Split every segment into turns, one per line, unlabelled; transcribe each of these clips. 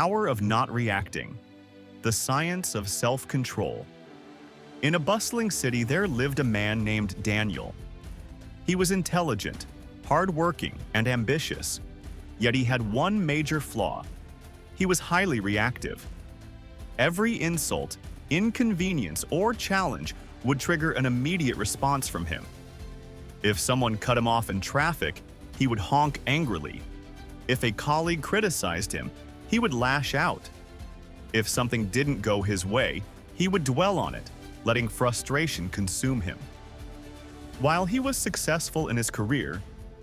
Power of not reacting. The science of self-control. In a bustling city, there lived a man named Daniel. He was intelligent, hardworking, and ambitious, yet he had one major flaw. He was highly reactive. Every insult, inconvenience, or challenge would trigger an immediate response from him. If someone cut him off in traffic, he would honk angrily. If a colleague criticized him, he would lash out. If something didn't go his way, he would dwell on it, letting frustration consume him. While he was successful in his career,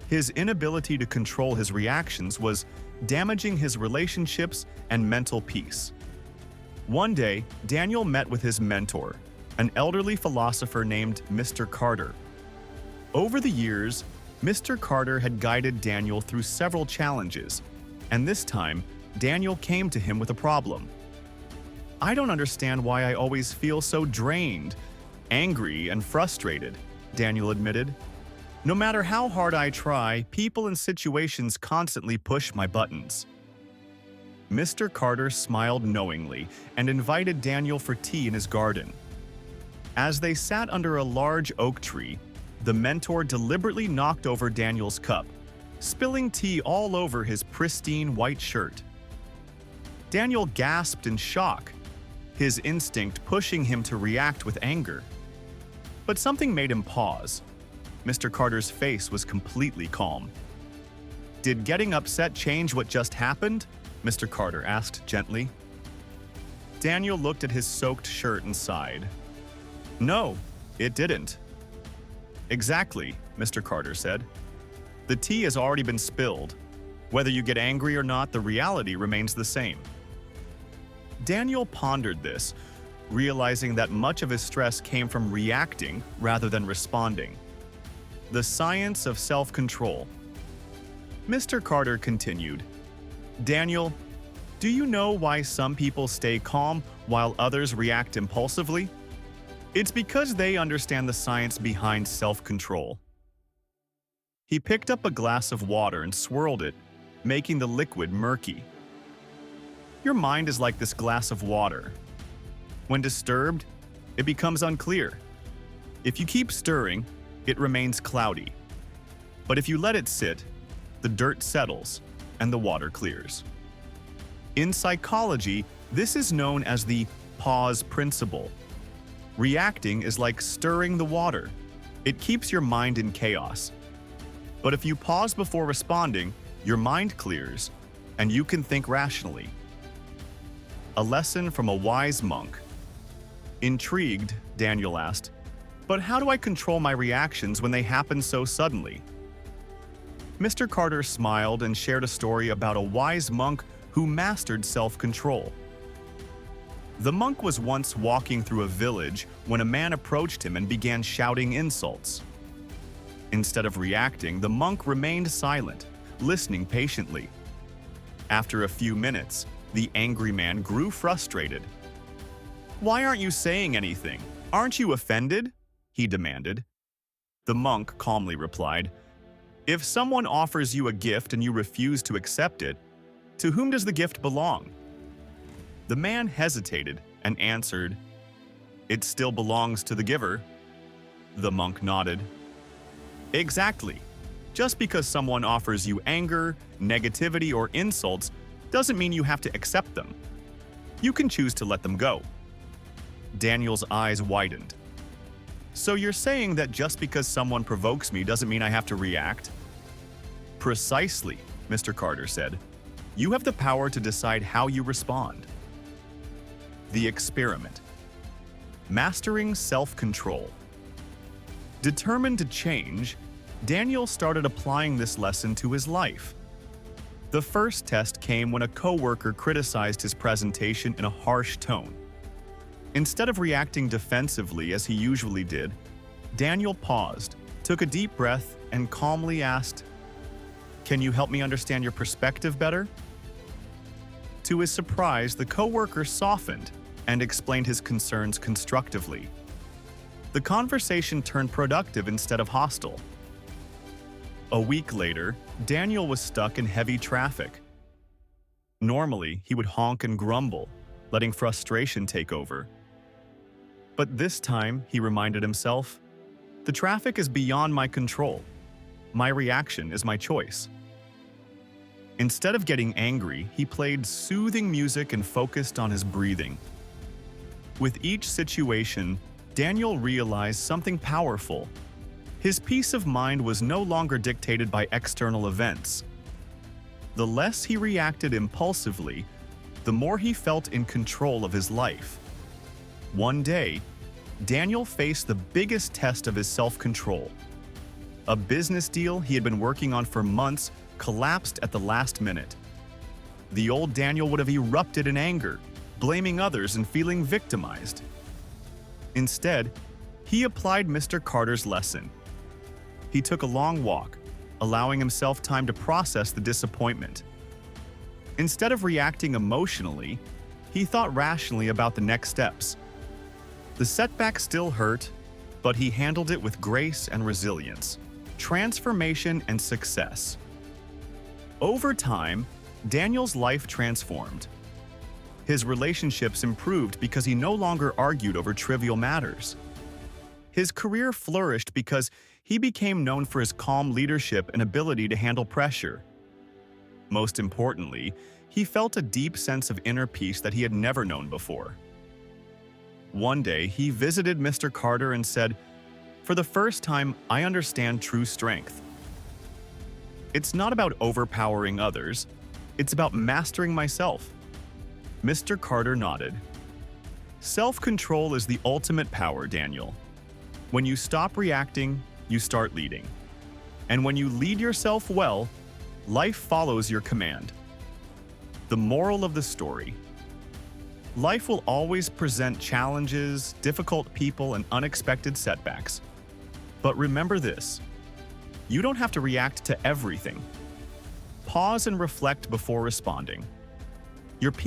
his inability to control his reactions was damaging his relationships and mental peace. One day, Daniel met with his mentor, an elderly philosopher named Mr. Carter. Over the years, Mr. Carter had guided Daniel through several challenges, and this time, Daniel came to him with a problem. "I don't understand why I always feel so drained, angry, and frustrated," Daniel admitted. "No matter how hard I try, people and situations constantly push my buttons." Mr. Carter smiled knowingly and invited Daniel for tea in his garden. As they sat under a large oak tree, the mentor deliberately knocked over Daniel's cup, spilling tea all over his pristine white shirt. Daniel gasped in shock, his instinct pushing him to react with anger. But something made him pause. Mr. Carter's face was completely calm. "Did getting upset change what just happened?" Mr. Carter asked gently. Daniel looked at his soaked shirt and sighed. "No, it didn't." "Exactly," Mr. Carter said. "The tea has already been spilled. Whether you get angry or not, the reality remains the same." Daniel pondered this, realizing that much of his stress came from reacting rather than responding. The science of self-control. Mr. Carter continued, "Daniel, do you know why some people stay calm while others react impulsively? It's because they understand the science behind self-control." He picked up a glass of water and swirled it, making the liquid murky. "Your mind is like this glass of water. When disturbed, it becomes unclear. If you keep stirring, it remains cloudy. But if you let it sit, the dirt settles and the water clears." In psychology, this is known as the pause principle. Reacting is like stirring the water. It keeps your mind in chaos. But if you pause before responding, your mind clears, and you can think rationally. A lesson from a wise monk. Intrigued, Daniel asked, "But how do I control my reactions when they happen so suddenly?" Mr. Carter smiled and shared a story about a wise monk who mastered self-control. The monk was once walking through a village when a man approached him and began shouting insults. Instead of reacting, the monk remained silent, listening patiently. After a few minutes, the angry man grew frustrated. "Why aren't you saying anything? Aren't you offended?" he demanded. The monk calmly replied, "If someone offers you a gift and you refuse to accept it, to whom does the gift belong?" The man hesitated and answered, "It still belongs to the giver." The monk nodded. "Exactly. Just because someone offers you anger, negativity, or insults doesn't mean you have to accept them. You can choose to let them go." Daniel's eyes widened. "So you're saying that just because someone provokes me doesn't mean I have to react?" "Precisely," Mr. Carter said. "You have the power to decide how you respond." The experiment. Mastering self-control. Determined to change, Daniel started applying this lesson to his life. The first test came when a coworker criticized his presentation in a harsh tone. Instead of reacting defensively as he usually did, Daniel paused, took a deep breath, and calmly asked, "Can you help me understand your perspective better?" To his surprise, the coworker softened and explained his concerns constructively. The conversation turned productive instead of hostile. A week later, Daniel was stuck in heavy traffic. Normally, he would honk and grumble, letting frustration take over. But this time, he reminded himself, the traffic is beyond my control. My reaction is my choice. Instead of getting angry, he played soothing music and focused on his breathing. With each situation, Daniel realized something powerful. His peace of mind was no longer dictated by external events. The less he reacted impulsively, the more he felt in control of his life. One day, Daniel faced the biggest test of his self-control. A business deal he had been working on for months collapsed at the last minute. The old Daniel would have erupted in anger, blaming others and feeling victimized. Instead, he applied Mr. Carter's lesson. He took a long walk, allowing himself time to process the disappointment. Instead of reacting emotionally, he thought rationally about the next steps. The setback still hurt, but he handled it with grace and resilience, transformation and success. Over time, Daniel's life transformed. His relationships improved because he no longer argued over trivial matters. His career flourished because he became known for his calm leadership and ability to handle pressure. Most importantly, he felt a deep sense of inner peace that he had never known before. One day, he visited Mr. Carter and said, "For the first time, I understand true strength. It's not about overpowering others, it's about mastering myself." Mr. Carter nodded. Self-control is the ultimate power, Daniel. When you stop reacting, you start leading. And when you lead yourself well, life follows your command. The moral of the story: life will always present challenges, difficult people, and unexpected setbacks. But remember this: you don't have to react to everything. Pause and reflect before responding. Your peace